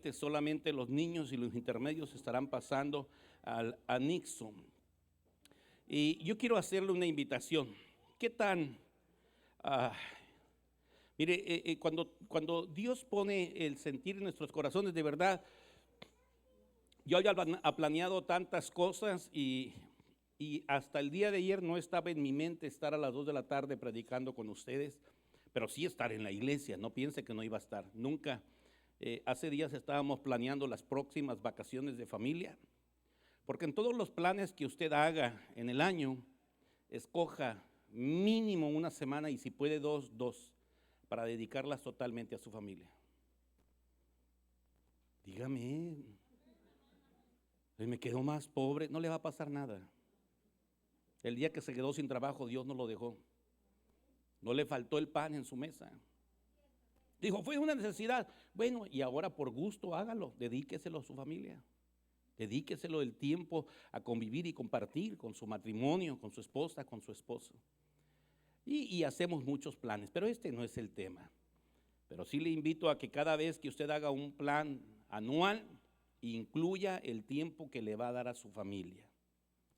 Posteriormente, solamente los niños y los intermedios estarán pasando al anexo. Y yo quiero hacerle una invitación. ¿Qué tan? Mire, cuando Dios pone el sentir en nuestros corazones, de verdad, yo había planeado tantas cosas y hasta el día de ayer no estaba en mi mente estar a las 2 de la tarde predicando con ustedes, pero sí estar en la iglesia. No piense que no iba a estar, nunca. Hace días estábamos planeando las próximas vacaciones de familia, porque en todos los planes que usted haga en el año, escoja mínimo una semana y si puede dos, para dedicarlas totalmente a su familia. Dígame, me quedo más pobre, no le va a pasar nada. El día que se quedó sin trabajo, Dios no lo dejó. No le faltó el pan en su mesa. Dijo, fue una necesidad. Bueno, y ahora por gusto hágalo, dedíqueselo a su familia. Dedíqueselo el tiempo a convivir y compartir con su matrimonio, con su esposa, con su esposo. Y hacemos muchos planes, pero este no es el tema. Pero sí le invito a que cada vez que usted haga un plan anual, incluya el tiempo que le va a dar a su familia.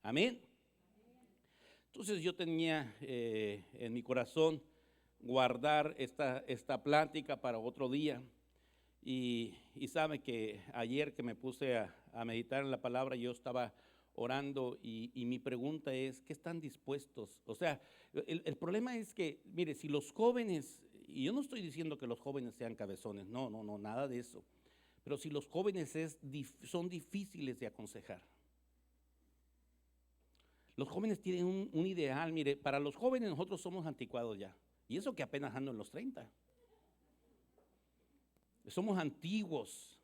Amén. Entonces yo tenía en mi corazón guardar esta plática para otro día. Y sabe que ayer que me puse a meditar en la palabra, yo estaba orando y mi pregunta es, ¿qué están dispuestos? O sea, el problema es que, mire, si los jóvenes, y yo no estoy diciendo que los jóvenes sean cabezones, no, nada de eso, pero si los jóvenes son difíciles de aconsejar. Los jóvenes tienen un ideal, mire, para los jóvenes nosotros somos anticuados ya, y eso que apenas ando en los 30. Somos antiguos.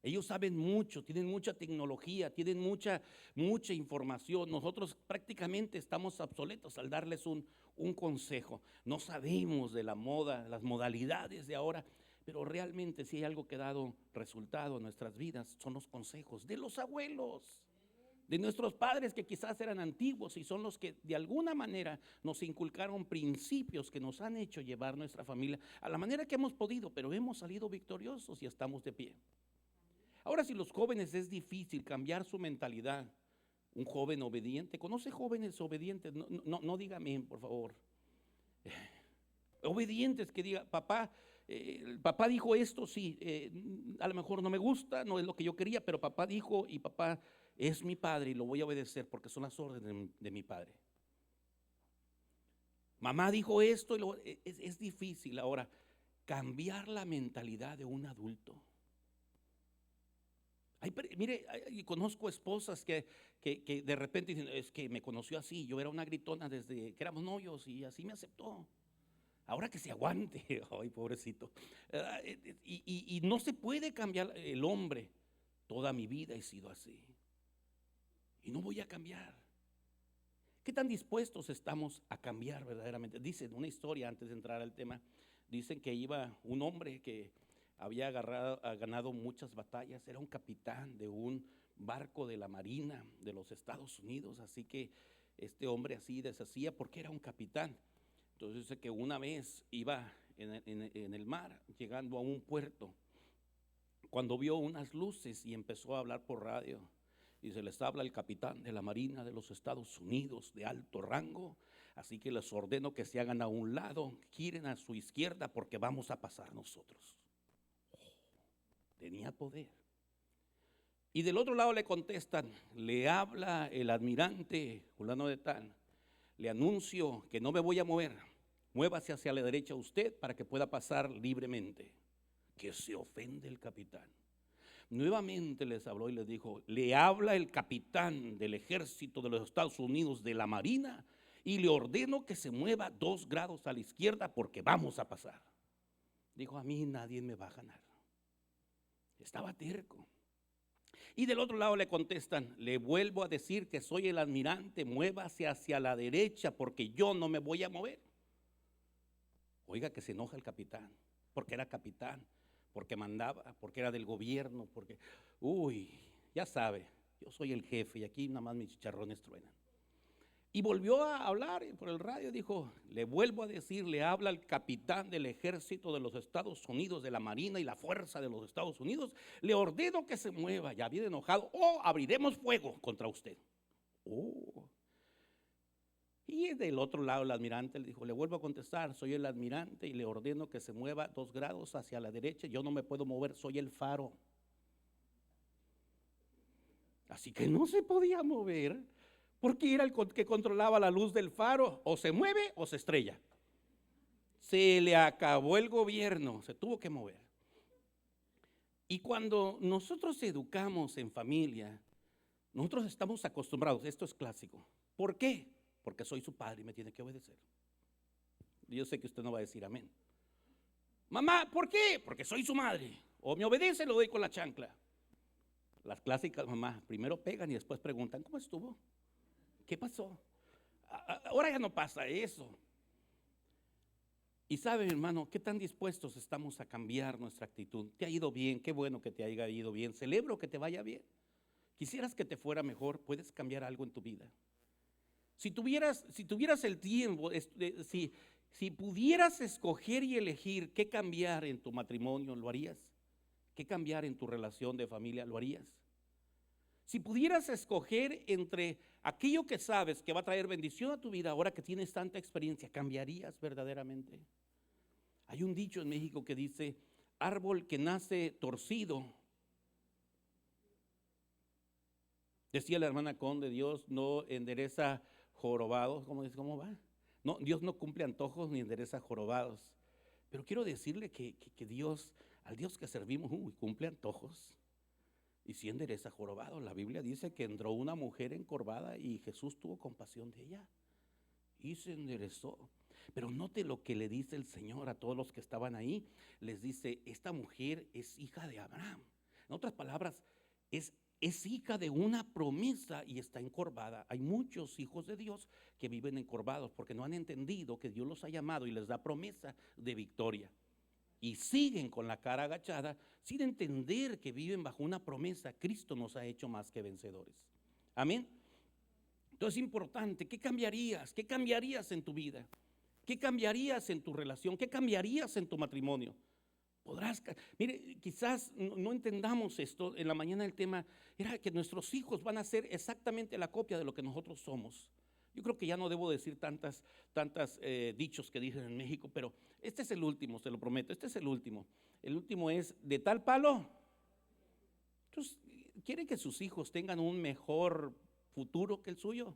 Ellos saben mucho, tienen mucha tecnología, tienen mucha información. Nosotros prácticamente estamos obsoletos al darles un consejo. No sabemos de la moda, las modalidades de ahora, pero realmente si hay algo que ha dado resultado en nuestras vidas son los consejos de los abuelos, de nuestros padres que quizás eran antiguos y son los que de alguna manera nos inculcaron principios que nos han hecho llevar nuestra familia a la manera que hemos podido, pero hemos salido victoriosos y estamos de pie. Ahora, si los jóvenes es difícil cambiar su mentalidad, un joven obediente, ¿conoce jóvenes obedientes? No diga amén, por favor. Obedientes que diga, papá dijo esto, sí, a lo mejor no me gusta, no es lo que yo quería, pero papá dijo y papá es mi padre y lo voy a obedecer porque son las órdenes de mi padre. Mamá dijo esto y es difícil ahora cambiar la mentalidad de un adulto. Mire, conozco esposas que de repente dicen, es que me conoció así, yo era una gritona desde que éramos novios y así me aceptó. Ahora que se aguante, ay pobrecito. Y no se puede cambiar el hombre. Toda mi vida he sido así y no voy a cambiar. ¿Qué tan dispuestos estamos a cambiar verdaderamente? Dicen una historia antes de entrar al tema. Dicen que iba un hombre que había ganado muchas batallas, era un capitán de un barco de la Marina de los Estados Unidos, así que este hombre así deshacía porque era un capitán. Entonces dice que una vez iba en el mar, llegando a un puerto, cuando vio unas luces y empezó a hablar por radio, y se les habla el capitán de la Marina de los Estados Unidos de alto rango, así que les ordeno que se hagan a un lado, giren a su izquierda porque vamos a pasar nosotros. Tenía poder. Y del otro lado le contestan, le habla el almirante fulano de tal, le anuncio que no me voy a mover, muévase hacia la derecha usted para que pueda pasar libremente. Que se ofende el capitán. Nuevamente les habló y les dijo, le habla el capitán del ejército de los Estados Unidos de la Marina y le ordeno que se mueva 2 grados a la izquierda porque vamos a pasar. Dijo, a mí nadie me va a ganar. Estaba terco. Y del otro lado le contestan, le vuelvo a decir que soy el almirante, muévase hacia la derecha porque yo no me voy a mover. Oiga que se enoja el capitán, porque era capitán, porque mandaba, porque era del gobierno, porque, ya sabe, yo soy el jefe y aquí nada más mis chicharrones truenan. Y volvió a hablar por el radio, dijo, le vuelvo a decir, le habla el capitán del ejército de los Estados Unidos, de la Marina y la Fuerza de los Estados Unidos, le ordeno que se mueva, ya viene enojado, o abriremos fuego contra usted. Oh. Y del otro lado el almirante le dijo, le vuelvo a contestar, soy el almirante y le ordeno que se mueva 2 grados hacia la derecha, yo no me puedo mover, soy el faro. Así que no se podía mover, porque era el que controlaba la luz del faro, o se mueve o se estrella. Se le acabó el gobierno, se tuvo que mover. Y cuando nosotros educamos en familia, nosotros estamos acostumbrados, esto es clásico. ¿Por qué? Porque soy su padre y me tiene que obedecer. Yo sé que usted no va a decir amén. Mamá, ¿por qué? Porque soy su madre. O me obedece, lo doy con la chancla. Las clásicas mamás, primero pegan y después preguntan, ¿cómo estuvo? ¿Qué pasó? Ahora ya no pasa eso. Y sabe, hermano, ¿qué tan dispuestos estamos a cambiar nuestra actitud? ¿Te ha ido bien? Qué bueno que te haya ido bien. Celebro que te vaya bien. ¿Quisieras que te fuera mejor? ¿Puedes cambiar algo en tu vida? Si tuvieras el tiempo, si pudieras escoger y elegir qué cambiar en tu matrimonio, ¿lo harías? ¿Qué cambiar en tu relación de familia, lo harías? Si pudieras escoger entre aquello que sabes que va a traer bendición a tu vida, ahora que tienes tanta experiencia, ¿cambiarías verdaderamente? Hay un dicho en México que dice, árbol que nace torcido. Decía la hermana Conde, Dios no endereza jorobados. ¿Cómo va? No, Dios no cumple antojos ni endereza jorobados. Pero quiero decirle que Dios, al Dios que servimos, cumple antojos. Y si endereza jorobado, la Biblia dice que entró una mujer encorvada y Jesús tuvo compasión de ella y se enderezó. Pero note lo que le dice el Señor a todos los que estaban ahí. Les dice, esta mujer es hija de Abraham. En otras palabras, es hija de una promesa y está encorvada. Hay muchos hijos de Dios que viven encorvados porque no han entendido que Dios los ha llamado y les da promesa de victoria. Y siguen con la cara agachada sin entender que viven bajo una promesa. Cristo nos ha hecho más que vencedores. Amén. Entonces es importante, ¿qué cambiarías? ¿Qué cambiarías en tu vida? ¿Qué cambiarías en tu relación? ¿Qué cambiarías en tu matrimonio? Mire, quizás no entendamos esto. En la mañana el tema era que nuestros hijos van a ser exactamente la copia de lo que nosotros somos. Yo creo que ya no debo decir tantas dichos que dicen en México, pero este es el último, se lo prometo, este es el último. El último es, de tal palo. Entonces, ¿quiere que sus hijos tengan un mejor futuro que el suyo?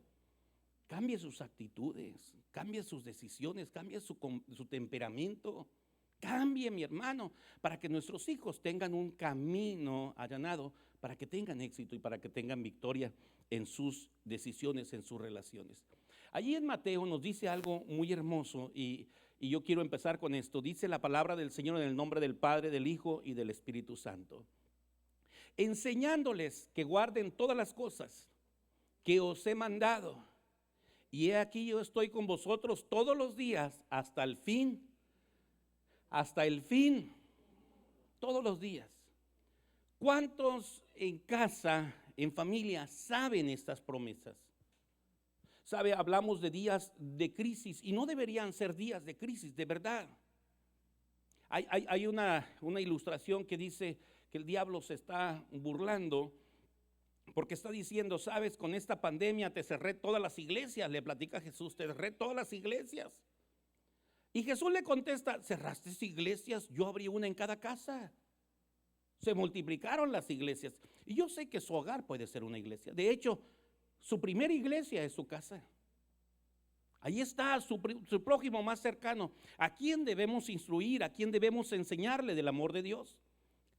Cambie sus actitudes, cambie sus decisiones, cambie su temperamento. Cambie, mi hermano, para que nuestros hijos tengan un camino allanado, para que tengan éxito y para que tengan victoria en sus decisiones, en sus relaciones. Allí en Mateo nos dice algo muy hermoso y yo quiero empezar con esto. Dice la palabra del Señor en el nombre del Padre, del Hijo y del Espíritu Santo. Enseñándoles que guarden todas las cosas que os he mandado. Y he aquí yo estoy con vosotros todos los días hasta el fin. Hasta el fin, todos los días. ¿Cuántos en casa, en familia, saben estas promesas? Sabe, hablamos de días de crisis y no deberían ser días de crisis, de verdad. Hay una ilustración que dice que el diablo se está burlando porque está diciendo, sabes, con esta pandemia te cerré todas las iglesias, le platica Jesús, te cerré todas las iglesias. Y Jesús le contesta, ¿cerraste iglesias? Yo abrí una en cada casa. Se multiplicaron las iglesias. Y yo sé que su hogar puede ser una iglesia. De hecho, su primera iglesia es su casa. Ahí está su prójimo más cercano. ¿A quién debemos instruir? ¿A quién debemos enseñarle del amor de Dios?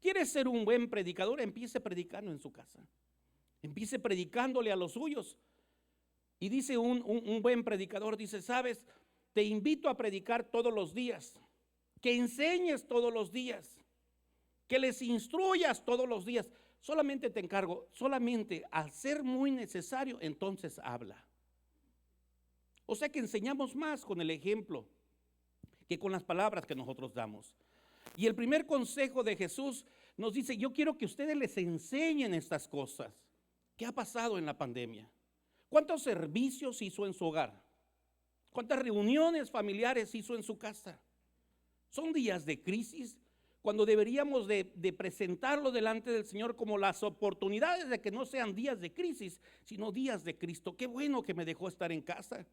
¿Quiere ser un buen predicador? Empiece predicando en su casa. Empiece predicándole a los suyos. Y dice un buen predicador, dice, ¿sabes? Te invito a predicar todos los días, que enseñes todos los días, que les instruyas todos los días. Solamente te encargo, solamente al ser muy necesario, entonces habla. O sea que enseñamos más con el ejemplo que con las palabras que nosotros damos. Y el primer consejo de Jesús nos dice, yo quiero que ustedes les enseñen estas cosas. ¿Qué ha pasado en la pandemia? ¿Cuántos servicios hizo en su hogar? ¿Cuántas reuniones familiares hizo en su casa? Son días de crisis cuando deberíamos de presentarlo delante del Señor como las oportunidades de que no sean días de crisis, sino días de Cristo. Qué bueno que me dejó estar en casa.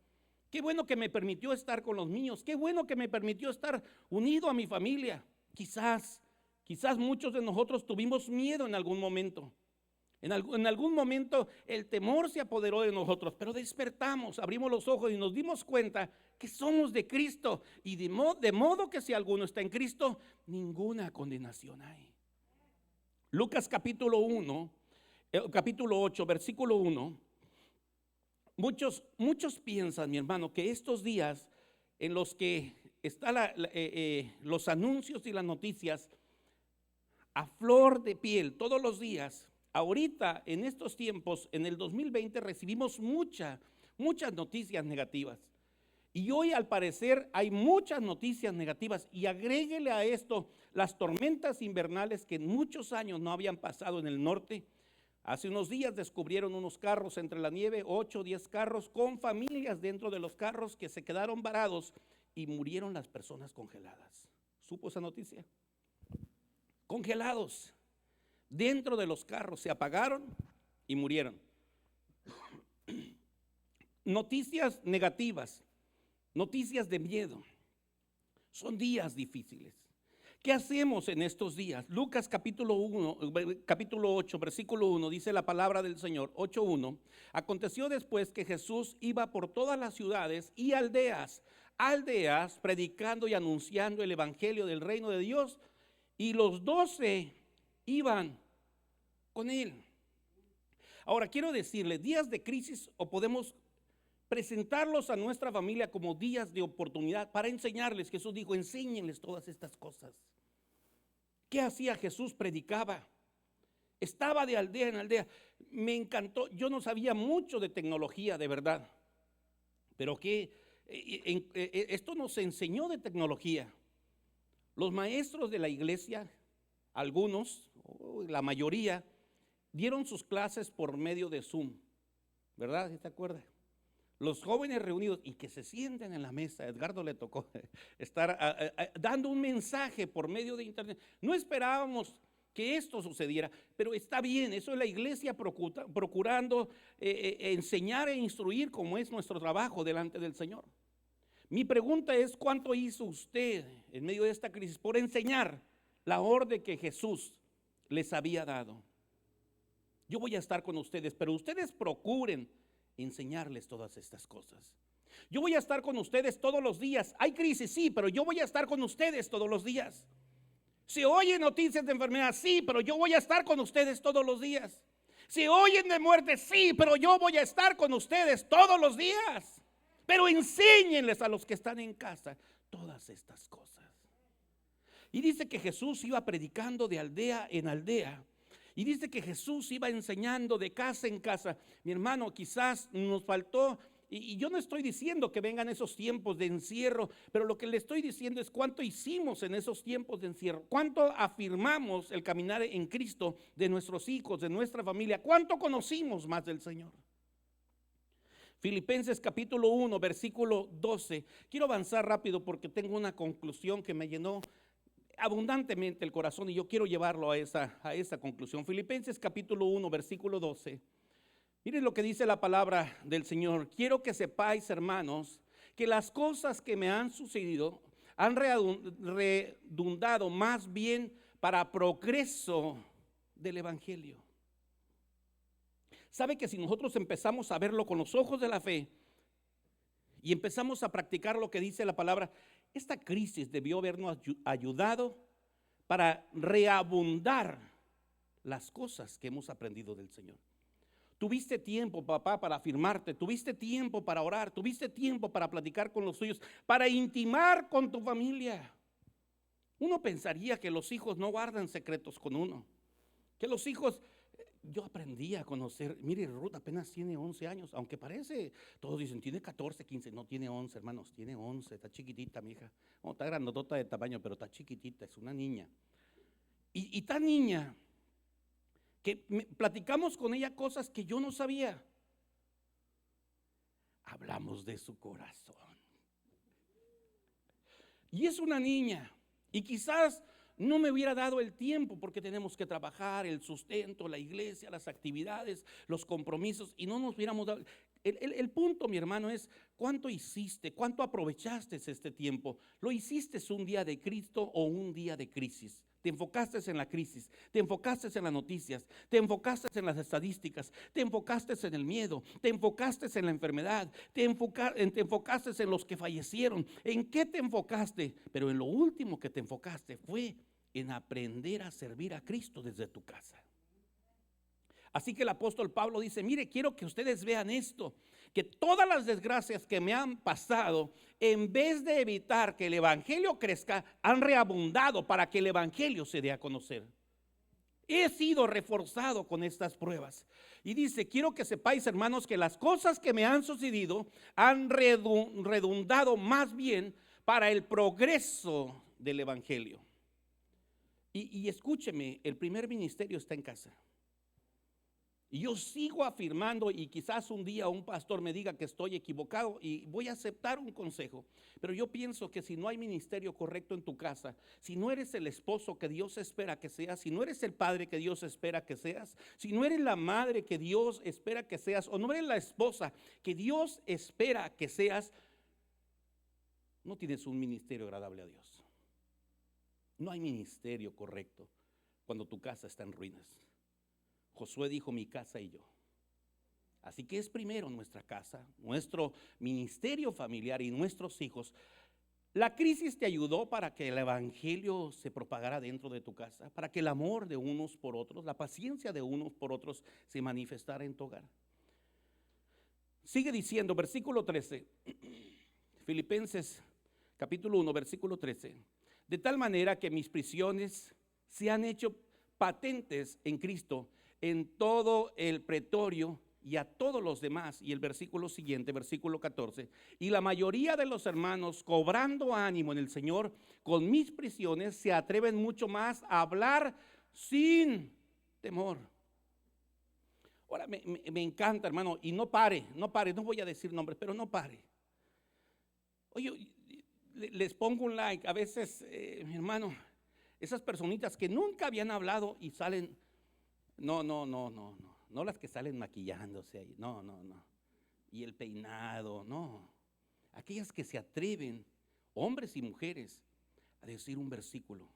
Qué bueno que me permitió estar con los niños. Qué bueno que me permitió estar unido a mi familia. Quizás muchos de nosotros tuvimos miedo en algún momento. En algún momento el temor se apoderó de nosotros, pero despertamos, abrimos los ojos y nos dimos cuenta que somos de Cristo. Y de modo que si alguno está en Cristo, ninguna condenación hay. Lucas capítulo 8, versículo 1. Muchos piensan, mi hermano, que estos días en los que están los anuncios y las noticias a flor de piel todos los días. Ahorita, en estos tiempos, en el 2020, recibimos muchas noticias negativas. Y hoy, al parecer, hay muchas noticias negativas. Y agréguele a esto las tormentas invernales que en muchos años no habían pasado en el norte. Hace unos días descubrieron unos carros entre la nieve, 8 o 10 carros, con familias dentro de los carros que se quedaron varados y murieron las personas congeladas. ¿Supo esa noticia? Congelados. Dentro de los carros se apagaron y murieron. Noticias negativas, noticias de miedo. Son días difíciles. ¿Qué hacemos en estos días? Lucas capítulo 8, versículo 1, dice la palabra del Señor, 8:1. Aconteció después que Jesús iba por todas las ciudades y aldeas, predicando y anunciando el evangelio del reino de Dios, y los 12 iban con él. Ahora quiero decirle, días de crisis, o podemos presentarlos a nuestra familia como días de oportunidad para enseñarles. Jesús dijo, enséñenles todas estas cosas. ¿Qué hacía Jesús? Predicaba. Estaba de aldea en aldea. Me encantó. Yo no sabía mucho de tecnología, de verdad. Pero esto nos enseñó de tecnología. Los maestros de la iglesia, algunos, la mayoría, dieron sus clases por medio de Zoom, ¿verdad? ¿Sí te acuerdas? Los jóvenes reunidos y que se sienten en la mesa. Edgardo le tocó estar dando un mensaje por medio de internet. No esperábamos que esto sucediera, pero está bien. Eso es la iglesia procurando enseñar e instruir, como es nuestro trabajo delante del Señor. Mi pregunta es, ¿cuánto hizo usted en medio de esta crisis por enseñar la orden que Jesús les había dado? Yo voy a estar con ustedes, pero ustedes procuren enseñarles todas estas cosas. Yo voy a estar con ustedes todos los días. Hay crisis, sí, pero yo voy a estar con ustedes todos los días. Se oyen noticias de enfermedad, sí, pero yo voy a estar con ustedes todos los días. Se oyen de muerte, sí, pero yo voy a estar con ustedes todos los días. Pero enséñenles a los que están en casa todas estas cosas. Y dice que Jesús iba predicando de aldea en aldea. Y dice que Jesús iba enseñando de casa en casa. Mi hermano, quizás nos faltó, y yo no estoy diciendo que vengan esos tiempos de encierro, pero lo que le estoy diciendo es cuánto hicimos en esos tiempos de encierro, cuánto afirmamos el caminar en Cristo de nuestros hijos, de nuestra familia, cuánto conocimos más del Señor. Filipenses capítulo 1, versículo 12. Quiero avanzar rápido porque tengo una conclusión que me llenó abundantemente el corazón y yo quiero llevarlo a esa conclusión. Filipenses capítulo 1, versículo 12. Miren lo que dice la palabra del Señor. Quiero que sepáis, hermanos, que las cosas que me han sucedido han redundado más bien para progreso del evangelio. ¿Sabe que si nosotros empezamos a verlo con los ojos de la fe y empezamos a practicar lo que dice la palabra, esta crisis debió habernos ayudado para reabundar las cosas que hemos aprendido del Señor? Tuviste tiempo, papá, para afirmarte, tuviste tiempo para orar, tuviste tiempo para platicar con los tuyos, para intimar con tu familia. Uno pensaría que los hijos no guardan secretos con uno, que los hijos... Yo aprendí a conocer, mire, Ruth apenas tiene 11 años, aunque parece, todos dicen, tiene 14, 15, no, tiene 11, hermanos, tiene 11, está chiquitita mi hija, no, está grandotota de tamaño, pero está chiquitita, es una niña. Y tan niña, que platicamos con ella cosas que yo no sabía. hablamos de su corazón. Y es una niña, y quizás no me hubiera dado el tiempo porque tenemos que trabajar, el sustento, la iglesia, las actividades, los compromisos, y no nos hubiéramos dado. El punto, mi hermano, es cuánto hiciste, cuánto aprovechaste este tiempo. ¿Lo hiciste un día de Cristo o un día de crisis? Te enfocaste en la crisis, te enfocaste en las noticias, te enfocaste en las estadísticas, te enfocaste en el miedo, te enfocaste en la enfermedad, te enfocaste en los que fallecieron. ¿En qué te enfocaste? Pero en lo último que te enfocaste fue en aprender a servir a Cristo desde tu casa. Así que el apóstol Pablo dice, mire, quiero que ustedes vean esto, que todas las desgracias que me han pasado, en vez de evitar que el evangelio crezca, han reabundado para que el evangelio se dé a conocer. He sido reforzado con estas pruebas. Y dice, quiero que sepáis, hermanos, que las cosas que me han sucedido han redundado más bien para el progreso del evangelio. Y escúcheme, el primer ministerio está en casa. Y yo sigo afirmando, y quizás un día un pastor me diga que estoy equivocado y voy a aceptar un consejo, pero yo pienso que si no hay ministerio correcto en tu casa, si no eres el esposo que Dios espera que seas, si no eres el padre que Dios espera que seas, si no eres la madre que Dios espera que seas, o no eres la esposa que Dios espera que seas, no tienes un ministerio agradable a Dios. No hay ministerio correcto cuando tu casa está en ruinas. Josué dijo, mi casa y yo. Así que es primero nuestra casa, nuestro ministerio familiar y nuestros hijos. La crisis te ayudó para que el evangelio se propagara dentro de tu casa, para que el amor de unos por otros, la paciencia de unos por otros se manifestara en tu hogar. Sigue diciendo, versículo 13, Filipenses capítulo 1, versículo 13. De tal manera que mis prisiones se han hecho patentes en Cristo, en todo el pretorio y a todos los demás. Y el versículo siguiente, versículo 14, y la mayoría de los hermanos, cobrando ánimo en el Señor, con mis prisiones se atreven mucho más a hablar sin temor. Ahora me encanta, hermano, y no pare, no voy a decir nombres, pero no pare. Oye, les pongo un like, a veces, mi hermano, esas personitas que nunca habían hablado y salen. No las que salen maquillándose ahí, no. Y el peinado, no. Aquellas que se atreven, hombres y mujeres, a decir un versículo,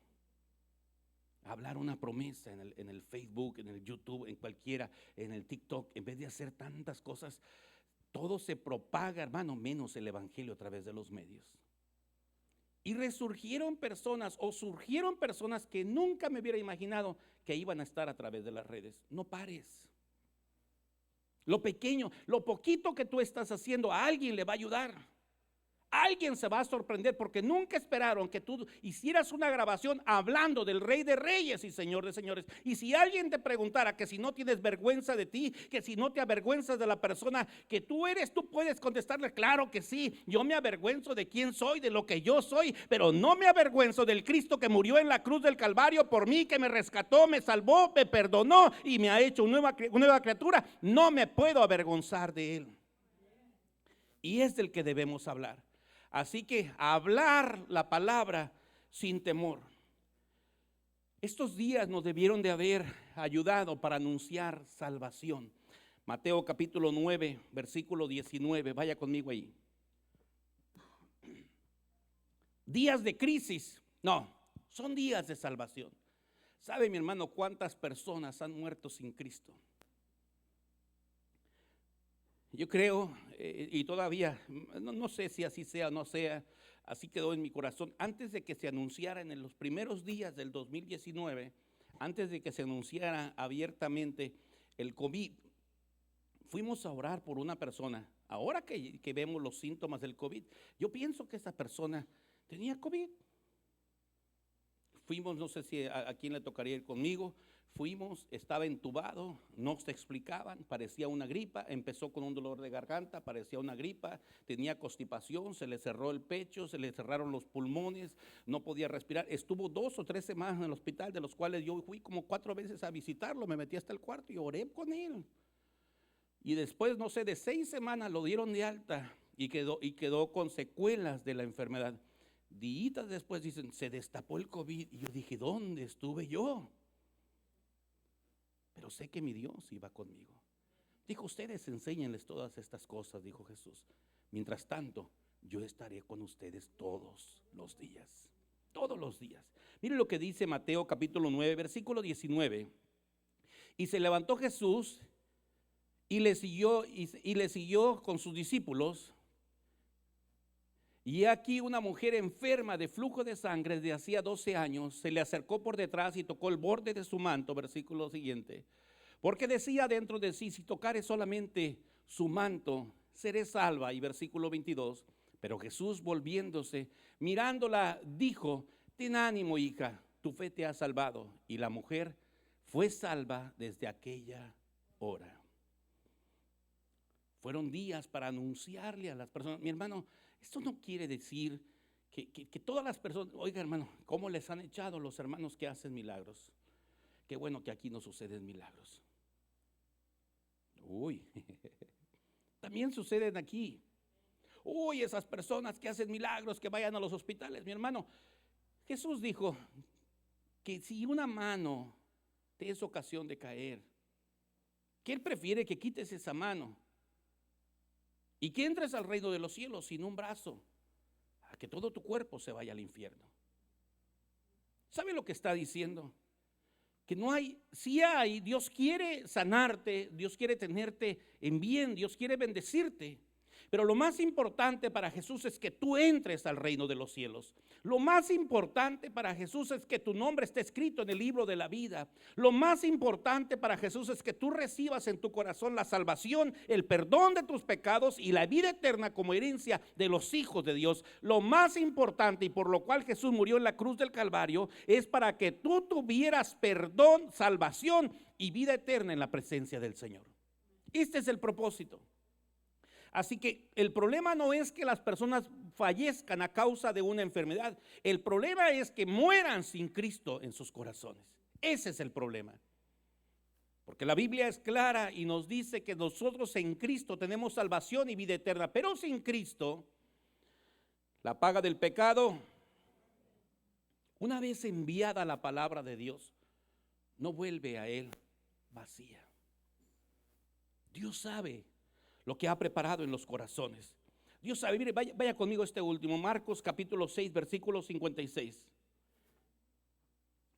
a hablar una promesa en el Facebook, en el YouTube, en cualquiera, en el TikTok, en vez de hacer tantas cosas, todo se propaga, hermano, menos el evangelio a través de los medios. Y surgieron personas que nunca me hubiera imaginado que iban a estar a través de las redes. No pares. Lo pequeño, lo poquito que tú estás haciendo, a alguien le va a ayudar. Alguien se va a sorprender porque nunca esperaron que tú hicieras una grabación hablando del Rey de Reyes y Señor de Señores. Y si alguien te preguntara que si no tienes vergüenza de ti, que si no te avergüenzas de la persona que tú eres, tú puedes contestarle, claro que sí, yo me avergüenzo de quién soy, de lo que yo soy, pero no me avergüenzo del Cristo que murió en la cruz del Calvario por mí, que me rescató, me salvó, me perdonó y me ha hecho una nueva criatura. No me puedo avergonzar de Él. Y es del que debemos hablar. Así que hablar la palabra sin temor. Estos días nos debieron de haber ayudado para anunciar salvación. Mateo capítulo 9, versículo 19, vaya conmigo ahí. Días de crisis, no, son días de salvación. ¿Sabe, mi hermano, cuántas personas han muerto sin Cristo? Yo creo, y todavía, no sé si así sea o no sea, así quedó en mi corazón. Antes de que se anunciara en los primeros días del 2019, antes de que se anunciara abiertamente el COVID, fuimos a orar por una persona. Ahora que vemos los síntomas del COVID, yo pienso que esa persona tenía COVID. Fuimos, no sé si a quién le tocaría ir conmigo. Fuimos, estaba entubado, no se explicaban, parecía una gripa, empezó con un dolor de garganta, parecía una gripa, tenía constipación, se le cerró el pecho, se le cerraron los pulmones, no podía respirar. Estuvo 2 o 3 semanas en el hospital, de los cuales yo fui como 4 veces a visitarlo, me metí hasta el cuarto y oré con él. Y después, no sé, de 6 semanas lo dieron de alta y quedó con secuelas de la enfermedad. Días después dicen, se destapó el COVID. Y yo dije, ¿dónde estuve yo? Pero sé que mi Dios iba conmigo. Dijo, ustedes enséñenles todas estas cosas, dijo Jesús. Mientras tanto, yo estaré con ustedes todos los días. Todos los días. Miren lo que dice Mateo capítulo 9, versículo 19. Y se levantó Jesús y le siguió con sus discípulos. Y aquí una mujer enferma de flujo de sangre desde hacía 12 años se le acercó por detrás y tocó el borde de su manto, versículo siguiente. Porque decía dentro de sí, si tocare solamente su manto, seré salva. Y versículo 22, pero Jesús volviéndose, mirándola, dijo, ten ánimo, hija, tu fe te ha salvado. Y la mujer fue salva desde aquella hora. Fueron días para anunciarle a las personas. Mi hermano, esto no quiere decir que todas las personas, oiga hermano, ¿cómo les han echado los hermanos que hacen milagros? Qué bueno que aquí no suceden milagros. Uy, también suceden aquí. Uy, esas personas que hacen milagros, que vayan a los hospitales. Mi hermano, Jesús dijo que si una mano te es ocasión de caer, que Él prefiere que quites esa mano y que entres al reino de los cielos sin un brazo, a que todo tu cuerpo se vaya al infierno. ¿Sabe lo que está diciendo? Que no hay, sí hay, Dios quiere sanarte, Dios quiere tenerte en bien, Dios quiere bendecirte. Pero lo más importante para Jesús es que tú entres al reino de los cielos. Lo más importante para Jesús es que tu nombre esté escrito en el libro de la vida. Lo más importante para Jesús es que tú recibas en tu corazón la salvación, el perdón de tus pecados y la vida eterna como herencia de los hijos de Dios. Lo más importante y por lo cual Jesús murió en la cruz del Calvario es para que tú tuvieras perdón, salvación y vida eterna en la presencia del Señor. Este es el propósito. Así que el problema no es que las personas fallezcan a causa de una enfermedad. El problema es que mueran sin Cristo en sus corazones. Ese es el problema. Porque la Biblia es clara y nos dice que nosotros en Cristo tenemos salvación y vida eterna. Pero sin Cristo, la paga del pecado, una vez enviada la palabra de Dios, no vuelve a Él vacía. Dios sabe lo que ha preparado en los corazones. Dios sabe, mire, vaya conmigo este último, Marcos capítulo 6, versículo 56.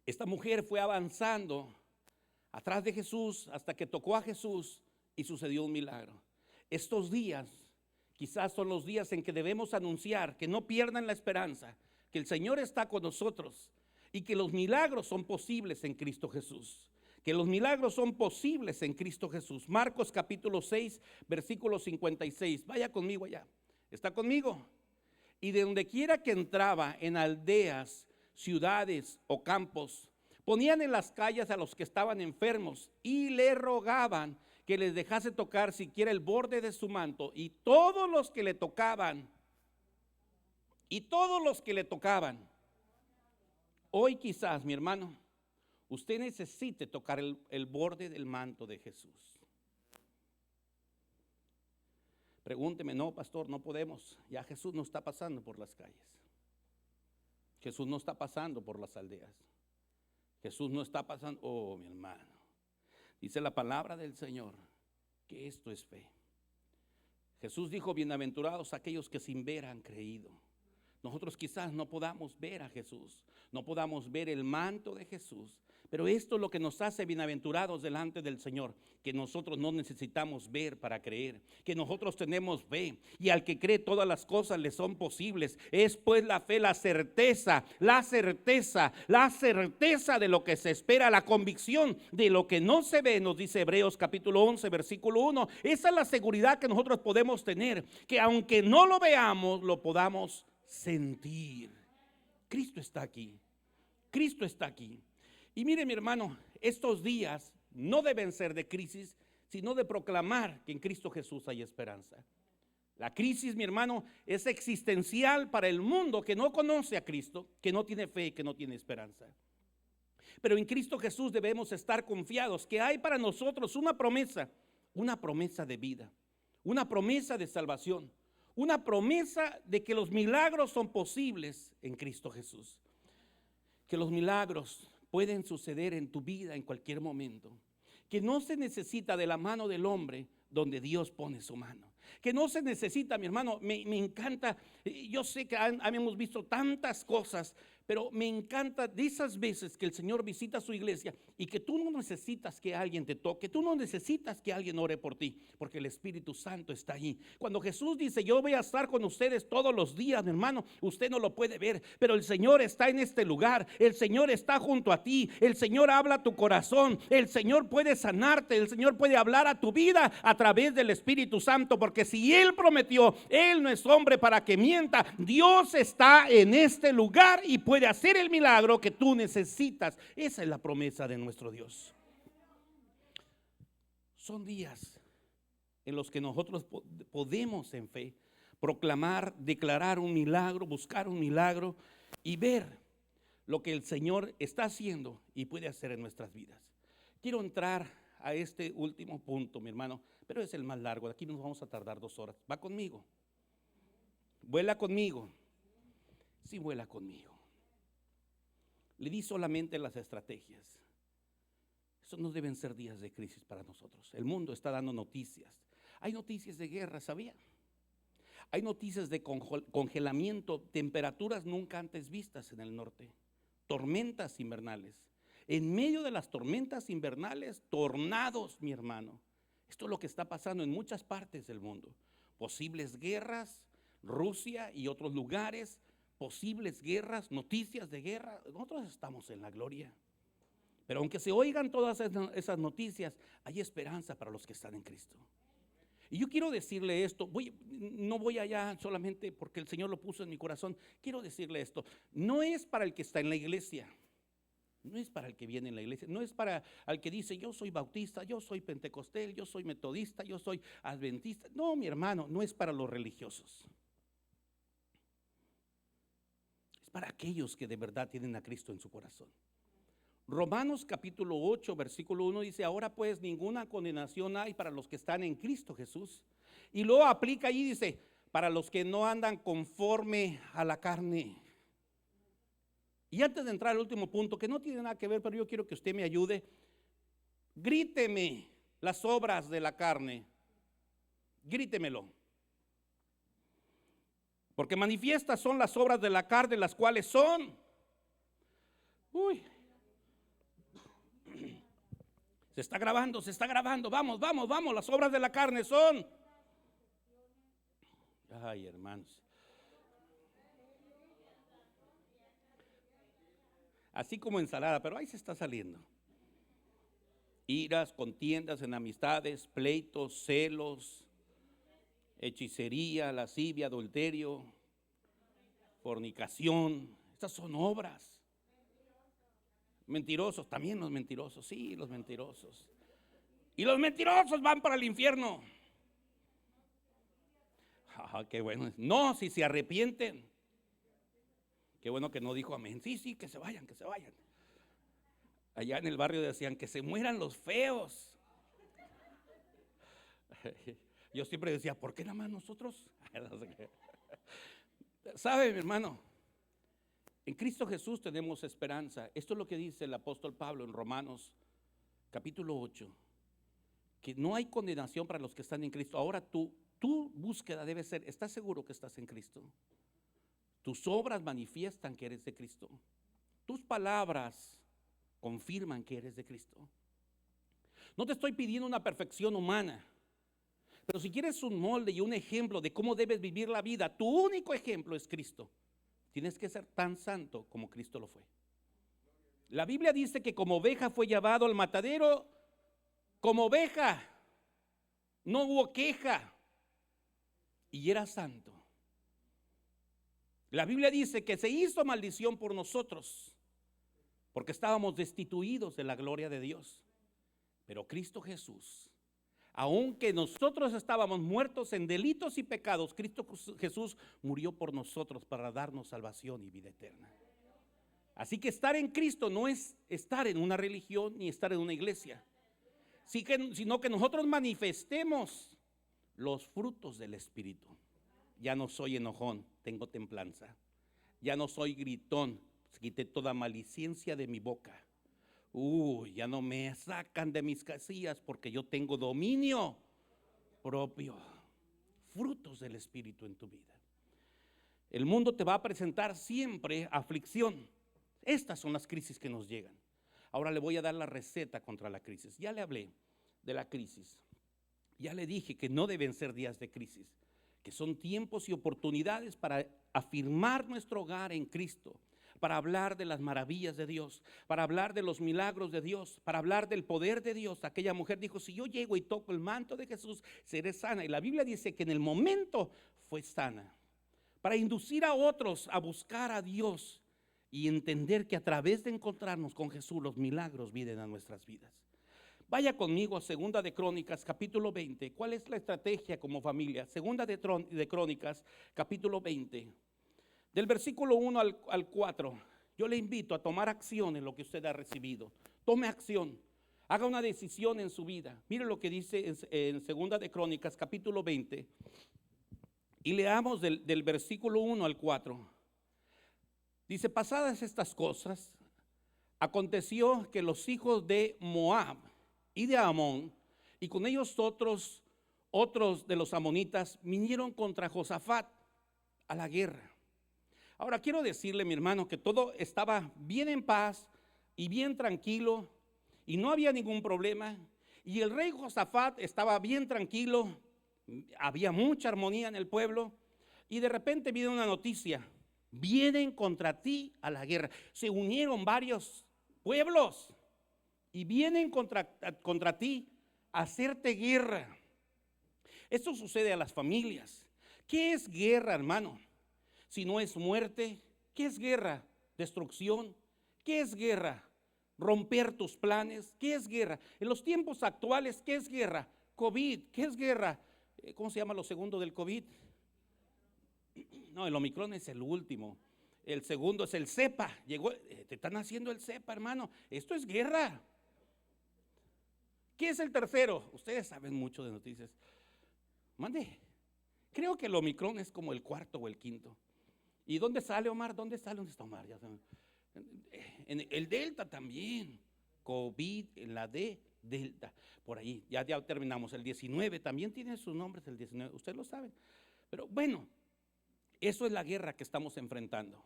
Esta mujer fue avanzando atrás de Jesús hasta que tocó a Jesús y sucedió un milagro. Estos días quizás son los días en que debemos anunciar que no pierdan la esperanza, que el Señor está con nosotros y que los milagros son posibles en Cristo Jesús. Que los milagros son posibles en Cristo Jesús. Marcos capítulo 6, versículo 56. Vaya conmigo allá. ¿Está conmigo? Y de donde quiera que entraba, en aldeas, ciudades o campos, ponían en las calles a los que estaban enfermos y le rogaban que les dejase tocar siquiera el borde de su manto. Y todos los que le tocaban, hoy quizás, mi hermano, usted necesite tocar el borde del manto de Jesús. Pregúnteme, no, pastor, no podemos. Ya Jesús no está pasando por las calles. Jesús no está pasando por las aldeas. Jesús no está pasando, oh mi hermano. Dice la palabra del Señor que esto es fe. Jesús dijo, bienaventurados aquellos que sin ver han creído. Nosotros quizás no podamos ver a Jesús, no podamos ver el manto de Jesús, pero esto es lo que nos hace bienaventurados delante del Señor, que nosotros no necesitamos ver para creer, que nosotros tenemos fe, y al que cree todas las cosas le son posibles. Es pues la fe, la certeza de lo que se espera, la convicción de lo que no se ve, nos dice Hebreos capítulo 11, versículo 1. Esa es la seguridad que nosotros podemos tener, que aunque no lo veamos, lo podamos sentir. Cristo está aquí. Cristo está aquí. Y mire, mi hermano, estos días no deben ser de crisis, sino de proclamar que en Cristo Jesús hay esperanza. La crisis, mi hermano, es existencial para el mundo que no conoce a Cristo, que no tiene fe, que no tiene esperanza. Pero en Cristo Jesús debemos estar confiados que hay para nosotros una promesa. una promesa de vida, una promesa de salvación, una promesa de que los milagros son posibles en Cristo Jesús. Que los milagros pueden suceder en tu vida en cualquier momento. Que no se necesita de la mano del hombre donde Dios pone su mano. Que no se necesita, mi hermano, me encanta. Yo sé que hemos visto tantas cosas, pero me encanta de esas veces que el Señor visita su iglesia y que tú no necesitas que alguien te toque, tú no necesitas que alguien ore por ti, porque el Espíritu Santo está allí. Cuando Jesús dice, yo voy a estar con ustedes todos los días, mi hermano, usted no lo puede ver, pero el Señor está en este lugar, el Señor está junto a ti, el Señor habla a tu corazón, el Señor puede sanarte, el Señor puede hablar a tu vida a través del Espíritu Santo, porque si Él prometió, Él no es hombre para que mienta. Dios está en este lugar y puede hacer el milagro que tú necesitas. Esa es la promesa de nuestro Dios. Son días en los que nosotros podemos en fe proclamar, declarar un milagro, buscar un milagro y ver lo que el Señor está haciendo y puede hacer en nuestras vidas. Quiero entrar a este último punto, mi hermano, pero es el más largo. De aquí nos vamos a tardar 2 horas. Va conmigo. Vuela conmigo. Sí, vuela conmigo. Le di solamente las estrategias. Esos no deben ser días de crisis para nosotros. El mundo está dando noticias. Hay noticias de guerra, ¿sabía? Hay noticias de congelamiento, temperaturas nunca antes vistas en el norte, tormentas invernales. En medio de las tormentas invernales, tornados, mi hermano. Esto es lo que está pasando en muchas partes del mundo. Posibles guerras, Rusia y otros lugares, posibles guerras, noticias de guerra. Nosotros estamos en la gloria. Pero aunque se oigan todas esas noticias, hay esperanza para los que están en Cristo. Y yo quiero decirle esto, no voy allá solamente porque el Señor lo puso en mi corazón. Quiero decirle esto, no es para el que está en la iglesia. No es para el que viene en la iglesia, no es para el que dice yo soy bautista, yo soy pentecostés, yo soy metodista, yo soy adventista. No, mi hermano, no es para los religiosos. Es para aquellos que de verdad tienen a Cristo en su corazón. Romanos capítulo 8, versículo 1 dice, ahora pues ninguna condenación hay para los que están en Cristo Jesús. Y luego aplica ahí, dice, para los que no andan conforme a la carne. Y antes de entrar al último punto, que no tiene nada que ver, pero yo quiero que usted me ayude. Gríteme las obras de la carne. Grítemelo. Porque manifiestas son las obras de la carne, las cuales son. Se está grabando. Vamos. Las obras de la carne son. Ay, hermanos. Así como ensalada, pero ahí se está saliendo. Iras, contiendas, enemistades, pleitos, celos, hechicería, lascivia, adulterio, fornicación. Estas son obras. Mentirosos, también los mentirosos, sí, los mentirosos. Y los mentirosos van para el infierno. Qué bueno. No, si se arrepienten. Qué bueno que no dijo amén. Sí, que se vayan. Allá en el barrio decían que se mueran los feos. Yo siempre decía, ¿por qué nada más nosotros? ¿Sabe, mi hermano? En Cristo Jesús tenemos esperanza. Esto es lo que dice el apóstol Pablo en Romanos capítulo 8. Que no hay condenación para los que están en Cristo. Ahora tu búsqueda debe ser, ¿estás seguro que estás en Cristo? Tus obras manifiestan que eres de Cristo. Tus palabras confirman que eres de Cristo. No te estoy pidiendo una perfección humana, pero si quieres un molde y un ejemplo de cómo debes vivir la vida, tu único ejemplo es Cristo. Tienes que ser tan santo como Cristo lo fue. La Biblia dice que como oveja fue llevado al matadero, como oveja, no hubo queja y era santo. La Biblia dice que se hizo maldición por nosotros, porque estábamos destituidos de la gloria de Dios. Pero Cristo Jesús, aunque nosotros estábamos muertos en delitos y pecados, Cristo Jesús murió por nosotros para darnos salvación y vida eterna. Así que estar en Cristo no es estar en una religión ni estar en una iglesia, sino que nosotros manifestemos los frutos del Espíritu. Ya no soy enojón, tengo templanza. Ya no soy gritón, quité toda malicicia de mi boca. Ya no me sacan de mis casillas porque yo tengo dominio propio. Frutos del Espíritu en tu vida. El mundo te va a presentar siempre aflicción. Estas son las crisis que nos llegan. Ahora le voy a dar la receta contra la crisis. Ya le hablé de la crisis. Ya le dije que no deben ser días de crisis, que son tiempos y oportunidades para afirmar nuestro hogar en Cristo, para hablar de las maravillas de Dios, para hablar de los milagros de Dios, para hablar del poder de Dios. Aquella mujer dijo, si yo llego y toco el manto de Jesús, seré sana. Y la Biblia dice que en el momento fue sana. Para inducir a otros a buscar a Dios y entender que a través de encontrarnos con Jesús los milagros vienen a nuestras vidas. Vaya conmigo a Segunda de Crónicas, capítulo 20. ¿Cuál es la estrategia como familia? Segunda de Crónicas, capítulo 20. Del versículo 1 al 4. Yo le invito a tomar acción en lo que usted ha recibido. Tome acción. Haga una decisión en su vida. Mire lo que dice en Segunda de Crónicas, capítulo 20. Y leamos del versículo 1 al 4. Dice, pasadas estas cosas, aconteció que los hijos de Moab y de Amón, y con ellos otros de los amonitas, vinieron contra Josafat a la guerra. Ahora quiero decirle, mi hermano, que todo estaba bien en paz y bien tranquilo, y no había ningún problema, y el rey Josafat estaba bien tranquilo, había mucha armonía en el pueblo, y de repente viene una noticia: vienen contra ti a la guerra. Se unieron varios pueblos y vienen contra ti a hacerte guerra. Esto sucede a las familias. ¿Qué es guerra, hermano? Si no es muerte. ¿Qué es guerra? Destrucción. ¿Qué es guerra? Romper tus planes. ¿Qué es guerra? En los tiempos actuales, ¿qué es guerra? COVID. ¿Qué es guerra? ¿Cómo se llama lo segundo del COVID? No, el Omicron es el último. El segundo es el cepa. Te están haciendo el cepa, hermano. Esto es guerra. ¿Qué es el tercero? Ustedes saben mucho de noticias. Mande. Creo que el Omicron es como el cuarto o el quinto. ¿Y dónde sale, Omar? ¿Dónde está Omar? Ya saben. En el Delta también. COVID, en la D, Delta. Por ahí, ya terminamos. El 19 también tiene sus nombres, el 19. Ustedes lo saben. Pero bueno, eso es la guerra que estamos enfrentando.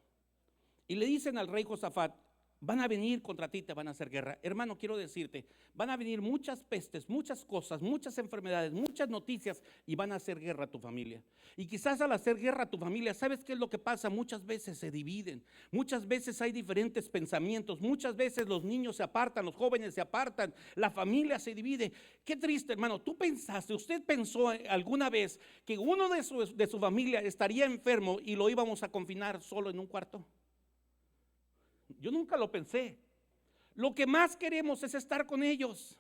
Y le dicen al rey Josafat, van a venir contra ti, te van a hacer guerra. Hermano, quiero decirte, van a venir muchas pestes, muchas cosas, muchas enfermedades, muchas noticias, y van a hacer guerra a tu familia. Y quizás al hacer guerra a tu familia, ¿sabes qué es lo que pasa? Muchas veces se dividen, muchas veces hay diferentes pensamientos, muchas veces los niños se apartan, los jóvenes se apartan, la familia se divide. Qué triste, hermano. ¿Usted pensó alguna vez que uno de su familia estaría enfermo y lo íbamos a confinar solo en un cuarto? Yo nunca lo pensé. Lo que más queremos es estar con ellos.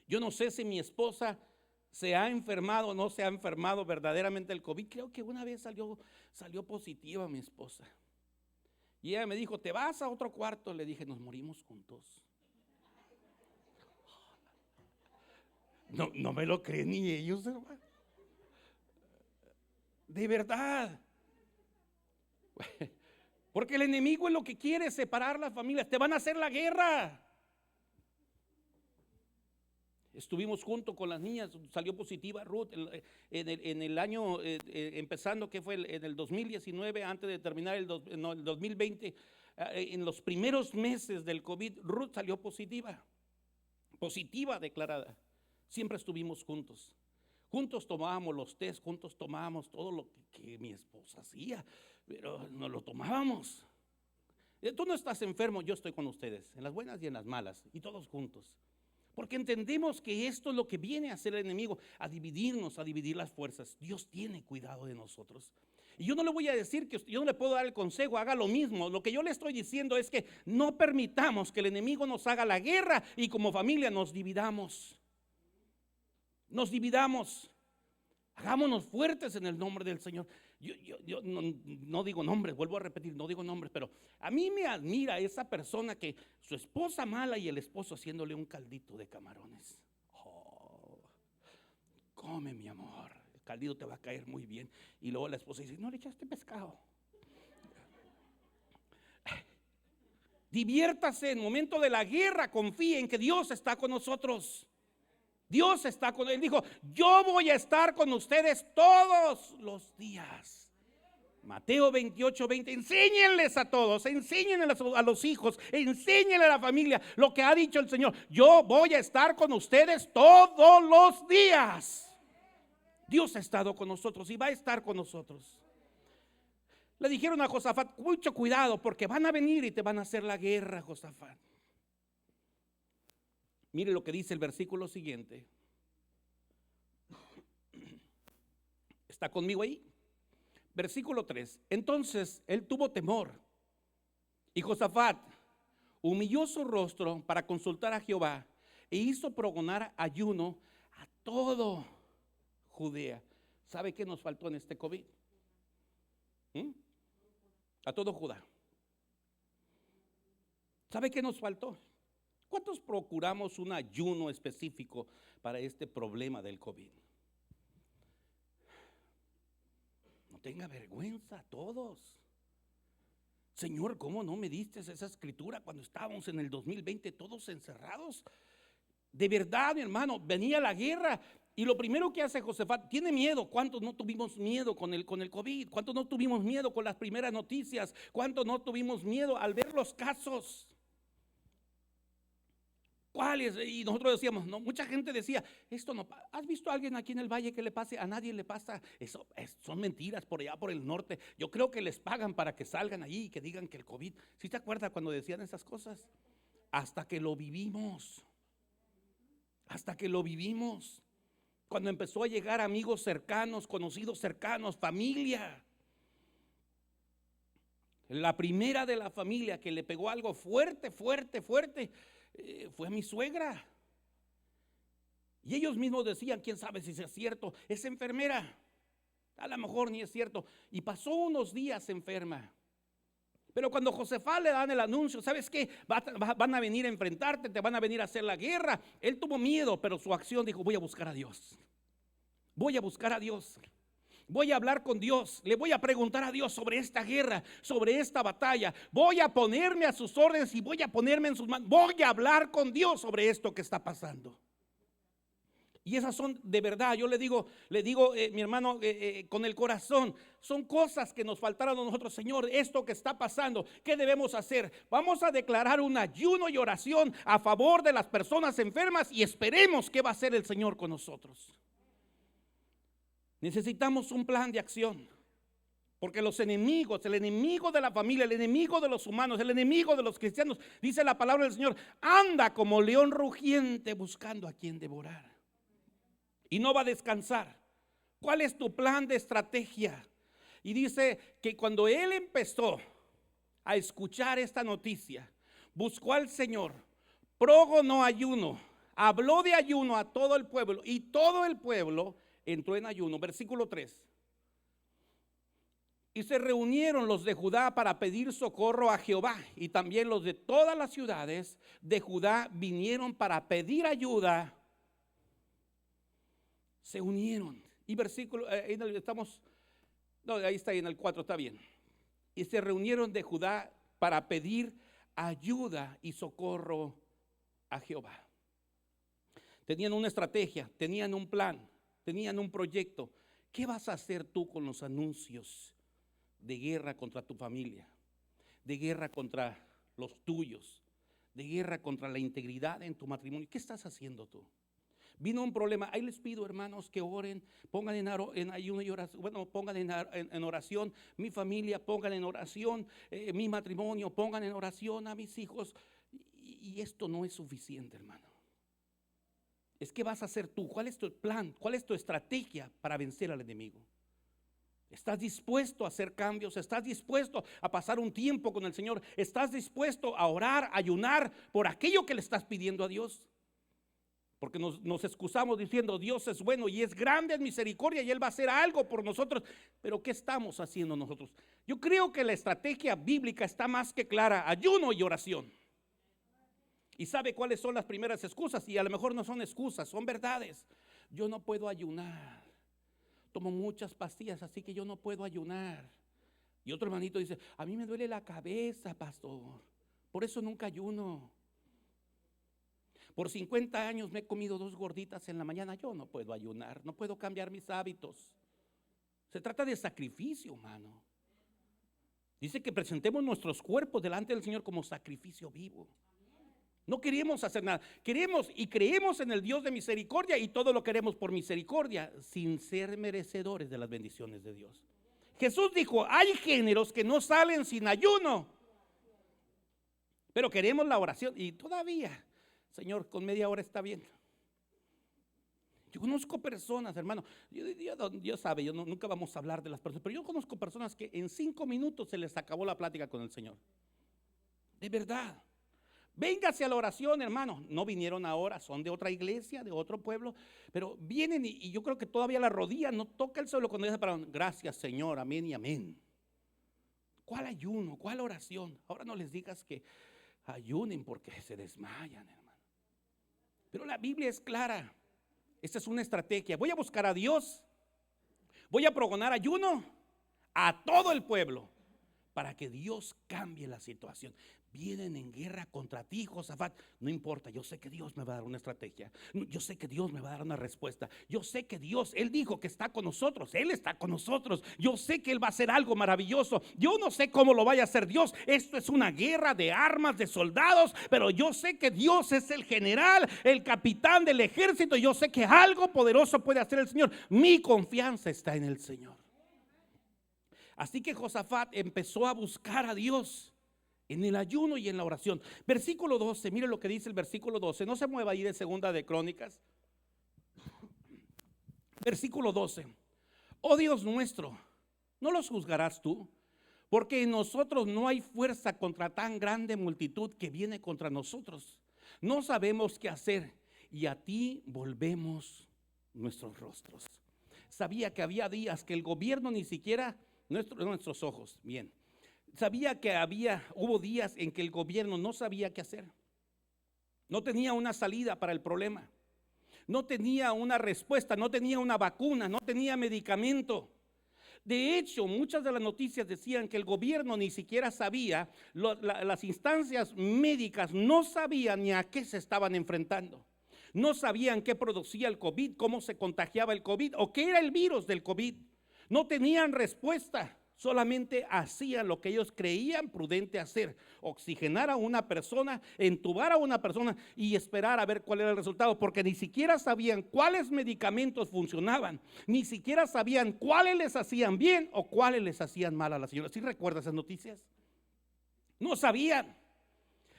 Yo no sé si mi esposa se ha enfermado o no se ha enfermado verdaderamente el COVID. Creo que una vez salió positiva mi esposa. Y ella me dijo, ¿te vas a otro cuarto? Le dije, nos morimos juntos. No me lo creen ni ellos, hermano. De verdad. Porque el enemigo es lo que quiere, separar las familias. Te van a hacer la guerra. Estuvimos juntos con las niñas, salió positiva Ruth en el año, empezando que fue en el 2019, antes de terminar el 2020, en los primeros meses del COVID, Ruth salió positiva declarada. Siempre estuvimos juntos. Juntos tomábamos los test, juntos tomábamos todo lo que mi esposa hacía, pero no lo tomábamos. Tú no estás enfermo, yo estoy con ustedes, en las buenas y en las malas, y todos juntos. Porque entendemos que esto es lo que viene a hacer el enemigo, a dividirnos, a dividir las fuerzas. Dios tiene cuidado de nosotros. Y yo no le voy a decir que yo no le puedo dar el consejo, haga lo mismo. Lo que yo le estoy diciendo es que no permitamos que el enemigo nos haga la guerra y como familia nos dividamos. Hagámonos fuertes en el nombre del Señor. Yo no digo nombres, vuelvo a repetir, no digo nombres, pero a mí me admira esa persona que su esposa mala y el esposo haciéndole un caldito de camarones. Oh, come, mi amor, el caldito te va a caer muy bien. Y luego la esposa dice, no le echaste pescado. Diviértase en el momento de la guerra, confíe en que Dios está con nosotros. Dios está con él. Dijo, yo voy a estar con ustedes todos los días. Mateo 28:20. Enséñenles a todos, enséñenles a los hijos, enséñenles a la familia lo que ha dicho el Señor. Yo voy a estar con ustedes todos los días. Dios ha estado con nosotros y va a estar con nosotros. Le dijeron a Josafat, mucho cuidado porque van a venir y te van a hacer la guerra, Josafat. Mire lo que dice el versículo siguiente. ¿Está conmigo ahí? Versículo 3. Entonces él tuvo temor y Josafat humilló su rostro para consultar a Jehová e hizo pregonar ayuno a todo Judea. ¿Sabe qué nos faltó en este COVID? A todo Judá. ¿Sabe qué nos faltó? ¿Cuántos procuramos un ayuno específico para este problema del COVID? No tenga vergüenza todos. Señor, ¿cómo no me diste esa escritura cuando estábamos en el 2020 todos encerrados? De verdad, mi hermano, venía la guerra y lo primero que hace Josafat, tiene miedo. ¿Cuántos no tuvimos miedo con el COVID? ¿Cuántos no tuvimos miedo con las primeras noticias? ¿Cuántos no tuvimos miedo al ver los casos? ¿Cuáles? Y nosotros decíamos, no, mucha gente decía, esto no, ¿has visto a alguien aquí en el valle que le pase? A nadie le pasa. Eso son mentiras por allá por el norte. Yo creo que les pagan para que salgan allí y que digan que el COVID. ¿Sí te acuerdas cuando decían esas cosas? Hasta que lo vivimos. Hasta que lo vivimos. Cuando empezó a llegar amigos cercanos, conocidos cercanos, familia. La primera de la familia que le pegó algo fuerte fue a mi suegra. Y ellos mismos decían, quién sabe si es cierto, es enfermera. A lo mejor ni es cierto. Y pasó unos días enferma. Pero cuando Josafat le dan el anuncio, ¿sabes qué? Van a venir a enfrentarte, te van a venir a hacer la guerra. Él tuvo miedo, pero su acción dijo, voy a buscar a Dios. Voy a buscar a Dios. Voy a hablar con Dios, le voy a preguntar a Dios sobre esta guerra, sobre esta batalla. Voy a ponerme a sus órdenes y voy a ponerme en sus manos. Voy a hablar con Dios sobre esto que está pasando. Y esas son de verdad, yo le digo mi hermano, con el corazón, son cosas que nos faltaron a nosotros. Señor, esto que está pasando, ¿qué debemos hacer? Vamos a declarar un ayuno y oración a favor de las personas enfermas y esperemos que va a hacer el Señor con nosotros. Necesitamos un plan de acción, porque los enemigos, el enemigo de la familia, el enemigo de los humanos, el enemigo de los cristianos, dice la palabra del Señor, anda como león rugiente buscando a quien devorar y no va a descansar. ¿Cuál es tu plan de estrategia? Y dice que cuando él empezó a escuchar esta noticia, buscó al Señor, progonó ayuno, habló de ayuno a todo el pueblo y todo el pueblo entró en ayuno. Versículo 3. Y se reunieron los de Judá para pedir socorro a Jehová, y también los de todas las ciudades de Judá vinieron para pedir ayuda. Se unieron. Y versículo, estamos, no, ahí está, en el 4, está bien. Y se reunieron de Judá para pedir ayuda y socorro a Jehová. Tenían una estrategia, tenían un plan, tenían un proyecto. ¿Qué vas a hacer tú con los anuncios de guerra contra tu familia, de guerra contra los tuyos, de guerra contra la integridad en tu matrimonio? ¿Qué estás haciendo tú? Vino un problema, ahí les pido, hermanos, que oren, pongan en ayuno y oración, bueno, pongan en oración mi familia, pongan en oración mi matrimonio, pongan en oración a mis hijos. Y esto no es suficiente, hermano. Es que vas a hacer tú. ¿Cuál es tu plan? ¿Cuál es tu estrategia para vencer al enemigo? ¿Estás dispuesto a hacer cambios? ¿Estás dispuesto a pasar un tiempo con el Señor? ¿Estás dispuesto a orar, a ayunar por aquello que le estás pidiendo a Dios? Porque nos excusamos diciendo Dios es bueno y es grande en misericordia y Él va a hacer algo por nosotros. Pero ¿qué estamos haciendo nosotros? Yo creo que la estrategia bíblica está más que clara: ayuno y oración. ¿Y sabe cuáles son las primeras excusas? Y a lo mejor no son excusas, son verdades. Yo no puedo ayunar, tomo muchas pastillas, así que yo no puedo ayunar. Y otro hermanito dice: a mí me duele la cabeza, pastor, por eso nunca ayuno. Por 50 años me he comido 2 gorditas en la mañana. Yo no puedo ayunar, no puedo cambiar mis hábitos. Se trata de sacrificio, humano. Dice que presentemos nuestros cuerpos delante del Señor como sacrificio vivo. No queremos hacer nada. Queremos y creemos en el Dios de misericordia y todo lo queremos por misericordia, sin ser merecedores de las bendiciones de Dios. Jesús dijo: hay géneros que no salen sin ayuno. Pero queremos la oración y todavía, Señor, con media hora está bien. Yo conozco personas, hermano, Dios sabe, nunca vamos a hablar de las personas, pero yo conozco personas que en 5 minutos se les acabó la plática con el Señor. De verdad. Véngase a la oración, hermano. No vinieron ahora, son de otra iglesia, de otro pueblo, pero vienen y yo creo que todavía la rodilla no toca el suelo cuando dicen: gracias, Señor, amén y amén. ¿Cuál ayuno? ¿Cuál oración? Ahora no les digas que ayunen porque se desmayan, hermano. Pero la Biblia es clara. Esta es una estrategia. Voy a buscar a Dios. Voy a pregonar ayuno a todo el pueblo para que Dios cambie la situación. Vienen en guerra contra ti, Josafat. No importa, yo sé que Dios me va a dar una estrategia. Yo sé que Dios me va a dar una respuesta. Yo sé que Dios, Él dijo que está con nosotros. Él está con nosotros. Yo sé que Él va a hacer algo maravilloso. Yo no sé cómo lo vaya a hacer Dios. Esto es una guerra de armas, de soldados, pero yo sé que Dios es el general, el capitán del ejército. Yo sé que algo poderoso puede hacer el Señor. Mi confianza está en el Señor. Así que Josafat empezó a buscar a Dios en el ayuno y en la oración. Versículo 12, mire lo que dice el versículo 12. No se mueva ahí de Segunda de Crónicas. Versículo 12. Oh Dios nuestro, ¿no los juzgarás tú? Porque en nosotros no hay fuerza contra tan grande multitud que viene contra nosotros. No sabemos qué hacer y a ti volvemos nuestros rostros. Sabía que había días que el gobierno ni siquiera nuestros ojos, bien. Sabía que hubo días en que el gobierno no sabía qué hacer. No tenía una salida para el problema. No tenía una respuesta, no tenía una vacuna, no tenía medicamento. De hecho, muchas de las noticias decían que el gobierno ni siquiera sabía, las instancias médicas no sabían ni a qué se estaban enfrentando. No sabían qué producía el COVID, cómo se contagiaba el COVID o qué era el virus del COVID. No tenían respuesta, solamente hacían lo que ellos creían prudente hacer: oxigenar a una persona, entubar a una persona y esperar a ver cuál era el resultado, porque ni siquiera sabían cuáles medicamentos funcionaban, ni siquiera sabían cuáles les hacían bien o cuáles les hacían mal a la señora. ¿Sí recuerda esas noticias? No sabían.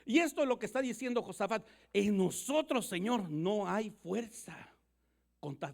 Y esto es lo que está diciendo Josafat: en nosotros, Señor, no hay fuerza contra